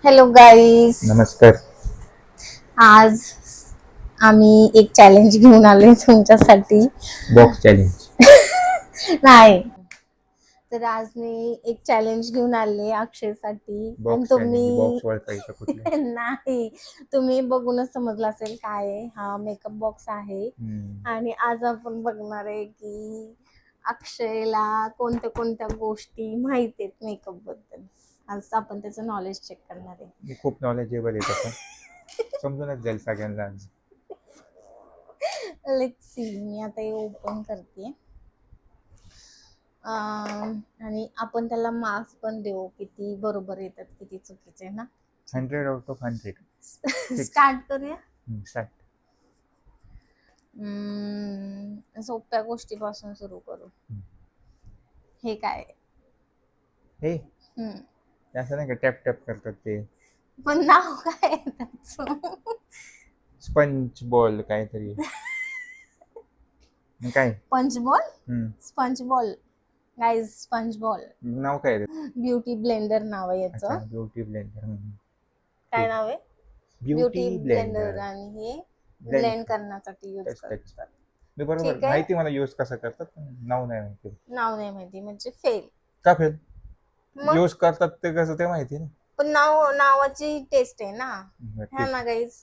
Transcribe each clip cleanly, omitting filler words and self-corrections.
Hello guys, नमस्कार. आज आम्ही एक चॅलेंज घेऊन आलोय तुमच्यासाठी. Box challenge. नाही, तर आज मी एक चॅलेंज घेऊन आले अक्षयसाठी आणि बॉक्स चॅलेंज तुम्ही बॉक्स ओळखायचा कुठला? नाही, तुम्ही बघूनच समजलं असेल काय आहे. हा मेकअप बॉक्स आहे आणि आज आपण बघणार आहे की अक्षयला कोणत्या कोणत्या गोष्टी माहिती आहेत मेकअप बद्दल. आज आपण त्याचं नॉलेज चेक करणार आहे. मी खूप नॉलेजेबल आहे तसं. समजूनच जाईल सगळ्यांना आज. लेट्स सी, मी आता हे ओपन करते आणि आपण त्याला मार्क्स पण देऊ, किती बरोबर येतात किती चुकीचे ना. 100 आउट ऑफ 100. स्टार्ट करूया. स्टार्ट. सोप्या गोष्टीपासून सुरू करू. हे काय? हे असं नाही का टॅप टॅप करतात ते पण नाव काय आहे त्याचं? स्पंज बॉल काहीतरी. काय punch ball, sponge ball guys, sponge ball. नाव काय आहे? ब्युटी ब्लेंडर नाव आहे अच्छा, याचं. Beauty blender. काय नाव आहे? Beauty blender. ब्लेंडर. आणि हे ब्लेंड करण्यासाठी यूज करतात. मी बरोबर ठीक आहे. माहिती मला यूज कसा करतात, नाव नाही माहिती. नाव नाही माहिती म्हणजे फेल. का फेल? मग यूज करतात ते कसं ते माहिती ना. पण नावाची टेस्ट आहे ना. हा ना गाईज.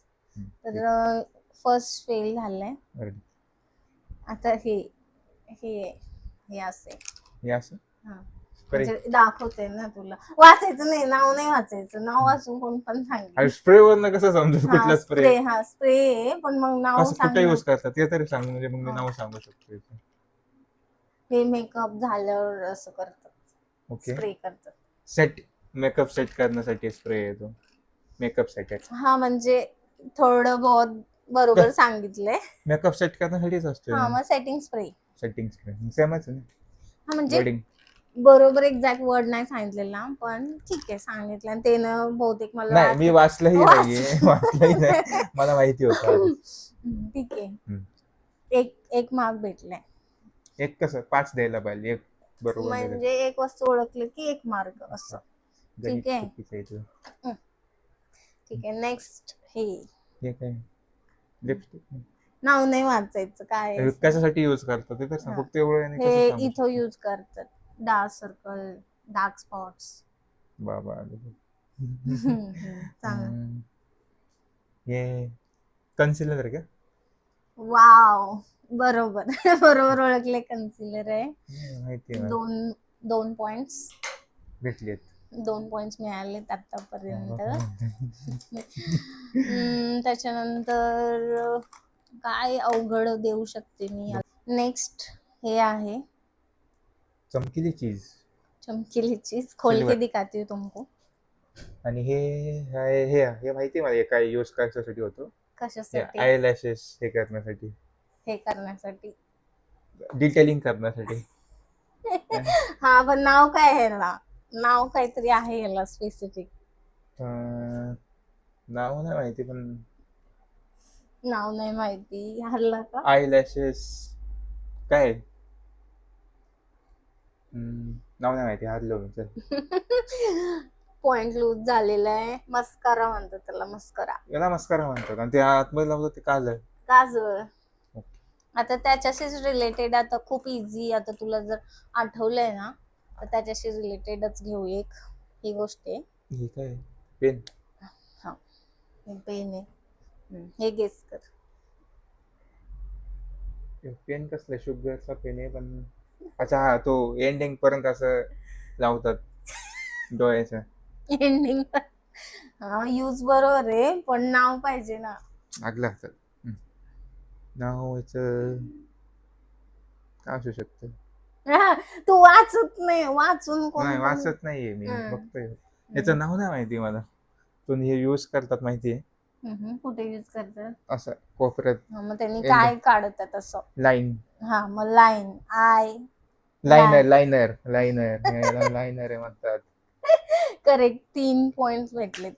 तर फर्स्ट फेल झालंय. आता हे हे हे असे हे असं म्हणजे दाखवते ना तुला. वाचायचं नाही, नाव नाही वाचायचं. नाव वाचून कोण पण सांगेल. स्प्रे वरनं कसं समजू कुठला स्प्रे? हा स्प्रे आहे, पण मग नाव कसं कुठे यूज करतात ते तरी सांग, म्हणजे मग मी नाव सांगू शकतो. हे मेकअप झाल्यावर असं करतात, ओके. स्प्रे करतात. सेट मेकअप सेट करण्यासाठी स्प्रे येतो. Makeup set. हा म्हणजे थोडं बहुत बरोबर सांगितलंय. मेकअप सेट करण्यासाठीच असतो. हा मग सेटिंग स्प्रे. सेटिंग स्प्रे सेमच आहे ना. हा म्हणजे बरोबर एक्झॅक्ट वर्ड नाही सांगितलेला, पण ठीक आहे सांगितलं. आणि त्यानं बहुतेक मला नाही, मी वाचलंही नाहीये. वाचलंही नाही, मला माहिती होतं. ठीक आहे. एक मार्क भेटलाय. एक कसं 5 द्यायला पाहिजे, एक बरोबर म्हणजे एक वस्तू ओळखली की 1 मार्क असं. ठीक आहे. ठीक आहे. नेक्स्ट हे काय? लिपस्टिक. नाव नाही वाचायचं. काय कशासाठी यूज करतात ते तर सांग फक्त एवढं. हे इथं यूज करतात. Dark circle, dark spots. बाबा हे कन्सिलर का? वाव, बरोबर. बरोबर ओळखले. कन्सिलर आहे. माहिती आहे. 2 पॉइंट्स भेटलेत. 2 पॉइंट्स मिळालेत आतापर्यंत. त्याच्यानंतर काय अवघड देऊ शकते मी. नेक्स्ट हे आहे चमकीली चीज. चमकीली चीज खोल के दिखाती हूँ तुमको. आणि हे हे माहिती मला काय यूज करण्यासाठी होतो. कशासाठी? आय लॅशेस हे करण्यासाठी. हे करण्यासाठी, डिटेलिंग करण्यासाठी. हा पण नाव काय आहे ना? नाव काहीतरी आहे याला स्पेसिफिक. नाव नाही माहिती, पण नाव नाही माहिती. हरला का? आय लॅशेस काय? नाव नाही माहिती, हारलो मी. चल. पॉइंट लूज झालेला आहे. मस्कारा म्हणतात त्याला. मस्कारा. याला मस्कारा म्हणतात. आणि ते आतमध्ये लावलं ते काजळ. काजळ. आता त्याच्याशीच रिलेटेड, आता खूप इझी, आता तुला जर आठवलंय ना तर त्याच्याशी रिलेटेडच घेऊ. एक ही गोष्ट आहे. हे काय? पेन. हा, हे पेन आहे. हे गेस कर. पेन कसलं? शुगरचा पेन आहे. पण अच्छा, हा तो एंडिंग पर्यंत असं लावतात डोळ्याच्या. एंडिंग. हा, यूज बरोबर आहे, पण नाव पाहिजे ना. आगला हातात. नाव याचं काय असू शकतं? तू वाचत नाही. वाचून कोण? नाही, वाचत नाहीये मी, बघतोय. याचं नाव नाही माहिती मला. पण हे यूज करतात माहितीये. कुठे यूज करतात? असं कोपऱ्यात. मग त्यांनी काय काढतात असं? लाईन. हा, मग लाईन. लायनर आहे म्हणतात. करेक्ट. 3 पॉइंट्स भेटलेत.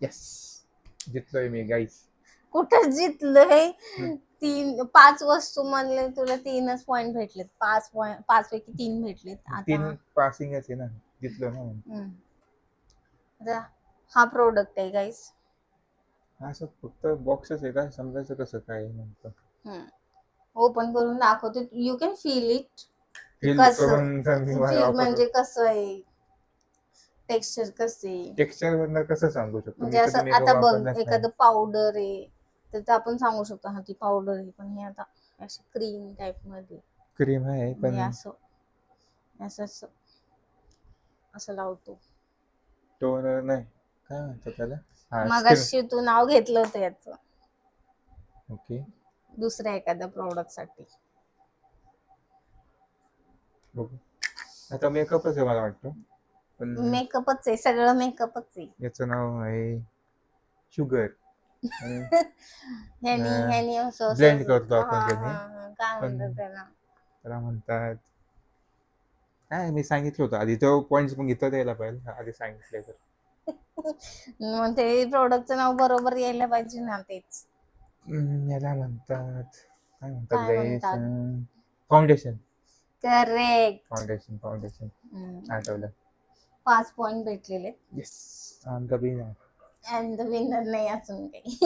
यस, जितलोय मी गाईस. कुठं जितलंय? 5 वस्तू मधले तुला 3च पॉइंट भेटलेत. 5 पैकी 3 भेटलेत. 3 पासिंगच आहे ना, जितलो ना. आता हा प्रोडक्ट आहे गाईस. असं फक्त बॉक्सच आहे का, समजायचं कसं काय नेमकं? ओपन करून दाखवते, you can feel it. Feel कसं करून जर मी फील वापरलं, म्हणजे कसं आहे, टेक्स्चर कसं आहे, टेक्स्चर वरनं कसं सांगू शकतो? म्हणजे मी असं कधी मेकअप आता बघ वापरलाच नाही. एखादं पावडर आहे तर ते आपण सांगू शकतो हा ती पावडर आहे, पण हे आता अशी क्रीम टाइप मध्ये क्रीम आहे हे पण असं असं असं असं लावतो. टोनर नाही, काय म्हणतात त्याला? हा, मगाशी तू नाव घेतलं होतं याचं ओके. दुसऱ्या एखाद्या प्रोडक्ट साठी. बघू. आता मेकअपच आहे मला वाटतं, पण मेकअपच आहे, सगळं मेकअपच आहे. याचं नाव आहे शुगर. ह्यानी ह्यानी असं ब्लेंड असं करतो हा आपण त्याने, हा काय पण म्हणतात त्याला. त्याला म्हणतात काय, मी सांगितलं होतं आधी, तो पॉइंट पण घेता द्यायला पाहिजे आधी सांगितले तर. मग ते प्रोडक्टचं नाव बरोबर यायला पाहिजे ना, तेच याला म्हणतात, काय म्हणतात काय गाईस? म्हणतात. फाउंडेशन. करेक्ट. फाउंडेशन फाउंडेशन आठवलं. 5 पॉइंट भेटलेले. येस, आम the winner. And the winner नाही अजून काही.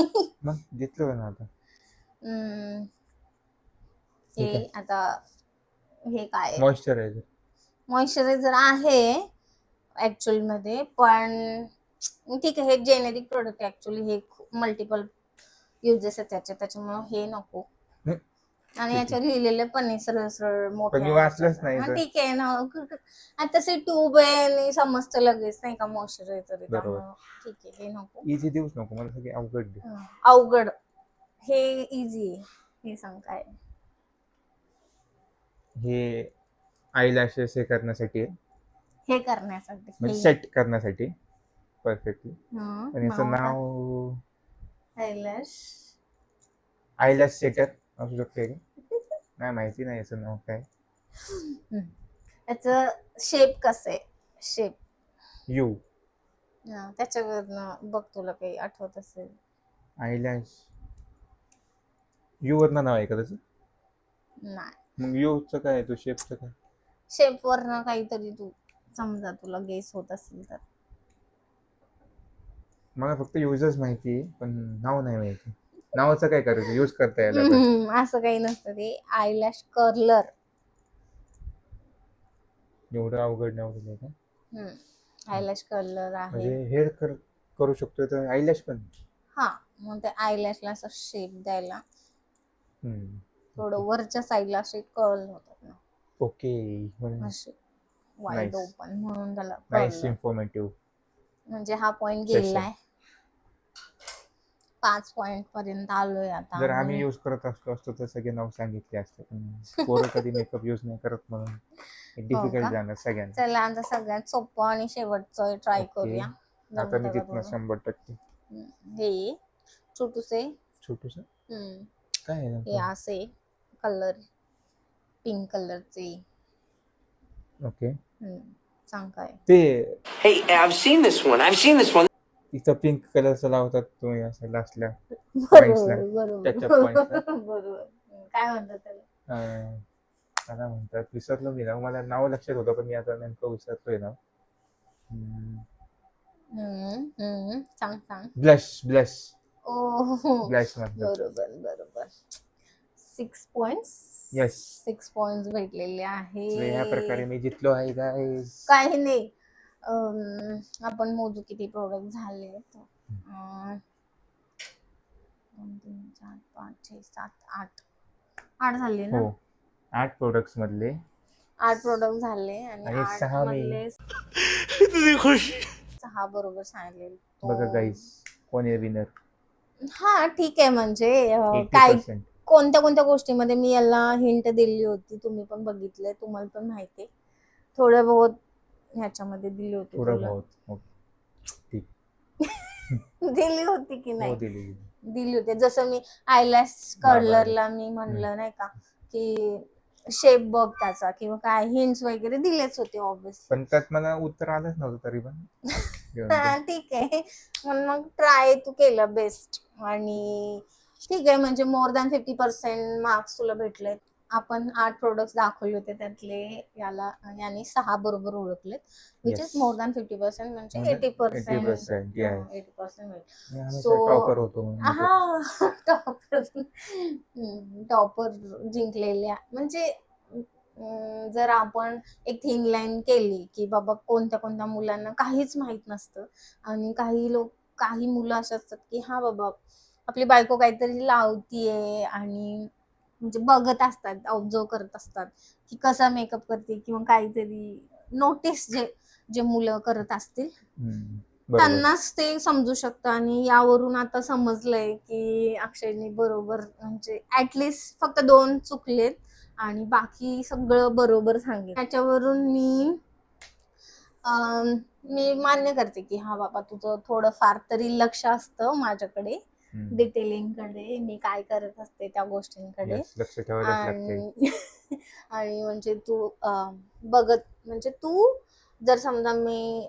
मग घेतलं ना आता. हम्म, हे हे काय? आता हे काय मॉइश्चरायझर. मॉइश्चरायझर आहे ऍक्च्युअल मध्ये, पण ठीक आहे, हे जेनेरिक प्रोडक्ट आहे ऍक्च्युअली, हे मल्टिपल युजेस आहेत त्याचे, त्याच्यामुळे हे नको. आणि याच्यावर लिहिलेलं पण आहे सरळ सरळ पण मोठ्या मी वाचलंच नाही हा तर. ठीक आहे ना. आता तसे ट्यूब आहे आणि समजतं लगेच नाही का मॉइश्चरायझर आहे, बरोबर. त्यामुळं ठीक आहे, हे नको. इझी देऊच नको मला, सगळे अवघड दे. अवघड, हे इझी आहे. हे सांग काय आहे? हे आयलॅशेस हे करण्यासाठी आहे, हे करण्यासाठी म्हणजे सेट करण्यासाठी परफेक्टली. हं, पण याचं नाव काय? नाव आयलॅश. आयलॅश सेटर असू शकते का? नाही माहिती नाही याचं नाव काय. याचं शेप कसं आहे, शेप यू. त्याच्यावरनं बघ, तुला काही आठवत असेल. आयलॅश यू वरनं नाव आहे का त्याचं? नाही, मग यूचं काय आहे, तो शेपचं काय? शेप वरनं काहीतरी, तू समजा तुला गेस होत असेल तर. मला फक्त युजच माहिती आहे, पण नाव नाही माहिती. नावाचं काय करायचं, यूज करता यायला पाहिजे. असं काही नसतं, ते आयलॅश कर्लर. एवढं अवघड नाव दिलंय का? आयलॅश कर्लर आहे. म्हणजे हेअर करू शकतो तर आयलॅश पण. हा, मग ते आयलॅशला असं शेप द्यायला थोडं वरच्या साईडला असे कर्ल होतात ना, ओके. असे वाईड Nice. ओपन, म्हणून त्याला नाईस, कर्लर. इन्फॉर्मेटिव्ह म्हणजे हा पॉइंट सेशन. गेलाय. 5 पॉइंट पर्यंत आलोय आता जर आम्ही आम्ही. यूज करत असतो तर सगळे नाव सांगितले असते, पण पोरं कधी मेकअप यूज नाही करत म्हणून हो डिफिकल्ट का? जाणार सगळ्यांना. चला आता सगळ्यात सोपं आणि शेवटचं ट्राय ओके, करूया. आता मी जमतं का जिंकणार थोडं? 100%. हे छोटूसे, छोटूस हम्म, काय आहे हे नेमकं? असे कलर, पिंक कलरचे. ओके, सांग काय. ते Hey, I've seen this one. I've seen this one. इथं पिंक कलरचं लावतात तुम्ही असं लास्टला पॉइंट्सला, बरोबर टचअप बरोबर पॉइंट्सला. बरोबर. काय म्हणतात त्याला? त्याला म्हणतात, विसरलो मी नाव, मला नाव लक्षात होतं पण मी आता नेमकं विसरतोय नाव. सांग सांग. ब्लश ब्लश ओ ब्लश म्हणतात. बरोबर बरोबर. 6 पॉइंट्स. Yes. 6 पॉइंट्स भेटलेले ह्या प्रकारे आहे. मी जितलो आहे गाईस. काही नाही, आपण मोजू किती प्रोडक्ट झाले. 2 3 4 5 6 7 8 8 झाले ना. हो, 8 प्रोडक्ट्स मधले 8 प्रोडक्ट झाले आणि आणि 8 6 मी. मधले 6 बरोबर सांगितले. बघा गाईस, कोण आहे विनर? हा ठीक आहे, म्हणजे काय 80%. कोणत्या कोणत्या गोष्टीमध्ये मी याला हिंट दिली होती, तुम्ही पण बघितलंय, तुम्हाला पण माहिती आहे. थोडं बहुत ह्याच्यामध्ये दिली होती थोडं तुला. बहुत. ओके, ठीक. दिली होती की हो, नाही? दिली. दिली होती. जसं मी आयलॅश बरोबर. कर्लरला मी म्हणलं नाही का, की शेप बघ त्याचा किंवा काय हिंट्स वगैरे दिलेच होते ऑब्विसली. पण त्यात मला उत्तर आलंच नव्हतं तरी पण. ठीक आहे, म्हणून मग ट्राय तू केलं बेस्ट आणि ठीक आहे, म्हणजे मोर दॅन 50% मार्क्स तुला भेटले. आपण 8 प्रोडक्ट्स दाखवले होते, त्यातले याने 6 बरोबर ओळखलेत, which is Yes. More than 50%, म्हणजे More than 80%. 80%, yes. 80% होईल. मी हमेशा So, टॉपर होतो म्हणून तर. हा टॉपर जिंकलेल्या, म्हणजे जर आपण एक थिंग लाईन केली की बाबा कोणत्या कोणत्या मुलांना काहीच माहित नसतं, आणि काही मुलं अशी असतात की हा बाबा आपली बायको काहीतरी लावतीये आणि म्हणजे बघत असतात, ऑब्झर्व करत असतात की कसा मेकअप करते किंवा काहीतरी नोटीस जे मुलं करत असतील बरोबर. त्यांनाच ते समजू शकतं. आणि यावरून आता समजलंय की अक्षयने बरोबर, म्हणजे ऍटलिस्ट फक्त 2 चुकलेत आणि बाकी सगळं बरोबर सांगितलं. त्याच्यावरून मी मान्य करते की हा बाबा तुझं थोडंफार तरी लक्ष असतं माझ्याकडे, डिटेलिंग कडे, मी काय करत असते त्या गोष्टींकडे. Yes, लक्ष ठेवायलाच लागते. आणि आणि म्हणजे तू बघत, म्हणजे तू जर समजा मी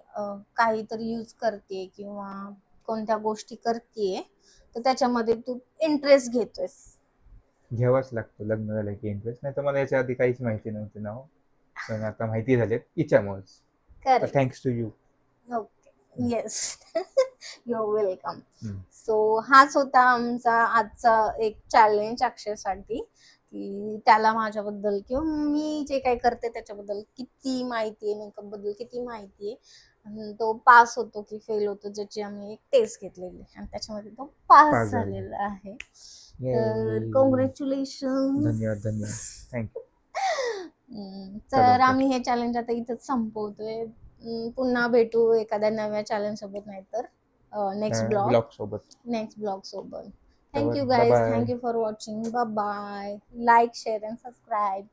काहीतरी यूज करते किंवा कोणत्या गोष्टी करतेय तर त्याच्यामध्ये तू इंटरेस्ट घेतोयस. घ्यावाच लागतो लग्न झालं की इंटरेस्ट, नाही तर मला याच्या आधी काहीच माहिती नव्हतं नाव, पण आता माहिती झालेत हिच्यामुळेच. Correct. Thanks to you. Okay, yes. Your welcome. So हाच होता आमचा आजचा एक चॅलेंज अक्षयसाठी, की त्याला माझ्याबद्दल किंवा मी जे काही करते त्याच्याबद्दल किती माहिती आहे, मेकअप बद्दल किती माहिती आहे, आणि तो पास होतो की फेल होतो, ज्याची आम्ही एक टेस्ट घेतलेली आणि त्याच्यामध्ये तो पास पास झाला. झालेला आहे. तर Yay. कॉंग्रॅच्युलेशन. धन्यवाद थँक्यू. तर आम्ही हे चॅलेंज आता इथंच संपवतोय. पुन्हा भेटू एखाद्या नव्या चॅलेंज सोबत, नाही तर नेक्स्ट ब्लॉग सोबत. ब्लॉग सोबत. तर thank you bye guys, bye. Thank you for watching. Bye bye. Like, share and subscribe.